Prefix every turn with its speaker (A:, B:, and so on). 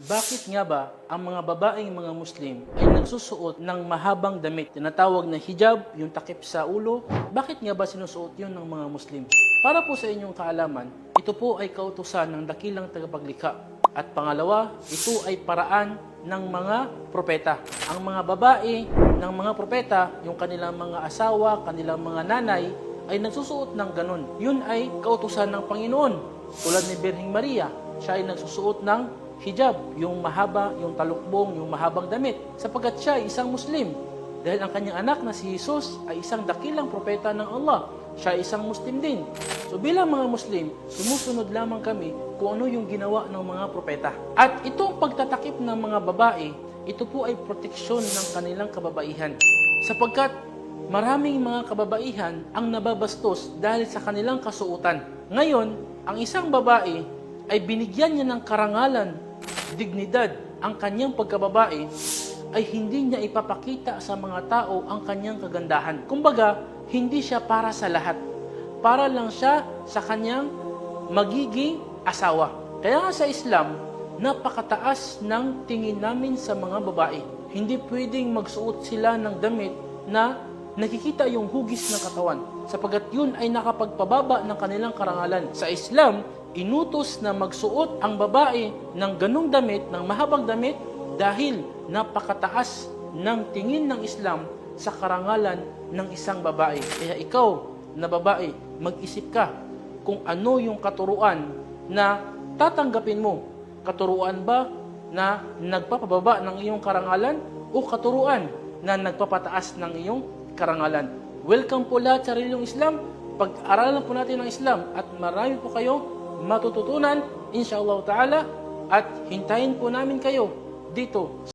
A: Bakit nga ba ang mga babaeng mga Muslim ay nagsusuot ng mahabang damit, tinatawag na hijab, yung takip sa ulo? Bakit nga ba sinusuot yun ng mga Muslim? Para po sa inyong kaalaman, ito po ay kautusan ng dakilang tagapaglikha. At pangalawa, ito ay paraan ng mga propeta. Ang mga babae ng mga propeta, yung kanilang mga asawa, kanilang mga nanay, ay nagsusuot ng ganun. Yun ay kautusan ng Panginoon. Tulad ni Birheng Maria, siya ay nagsusuot ng hijab, yung mahaba, yung talukbong, yung mahabang damit, sapagkat siya ay isang Muslim. Dahil ang kanyang anak na si Jesus ay isang dakilang propeta ng Allah. Siya ay isang Muslim din. So bilang mga Muslim, sumusunod lamang kami kung ano yung ginawa ng mga propeta. At itong pagtatakip ng mga babae, ito po ay proteksyon ng kanilang kababaihan. Sapagkat maraming mga kababaihan ang nababastos dahil sa kanilang kasuotan. Ngayon, ang isang babae ay binigyan niya ng karangalan, dignidad, ang kanyang pagkababae, ay hindi niya ipapakita sa mga tao ang kanyang kagandahan. Kumbaga, hindi siya para sa lahat. Para lang siya sa kanyang magiging asawa. Kaya nga sa Islam, napakataas ng tingin namin sa mga babae. Hindi pwedeng magsuot sila ng damit na nakikita yung hugis ng katawan, sapagkat yun ay nakapagpababa ng kanilang karangalan. Sa Islam, inutos na magsuot ang babae ng ganong damit, ng mahabang damit, dahil napakataas ng tingin ng Islam sa karangalan ng isang babae. Kaya ikaw na babae, mag-isip ka kung ano yung katuruan na tatanggapin mo. Katuruan ba na nagpapababa ng iyong karangalan o katuruan na nagpapataas ng iyong karangalan? Welcome po lahat sa reliyong Islam. Pag-aralan po natin ang Islam at marami po kayong matututunan, inshallah ta'ala, at hintayin po namin kayo dito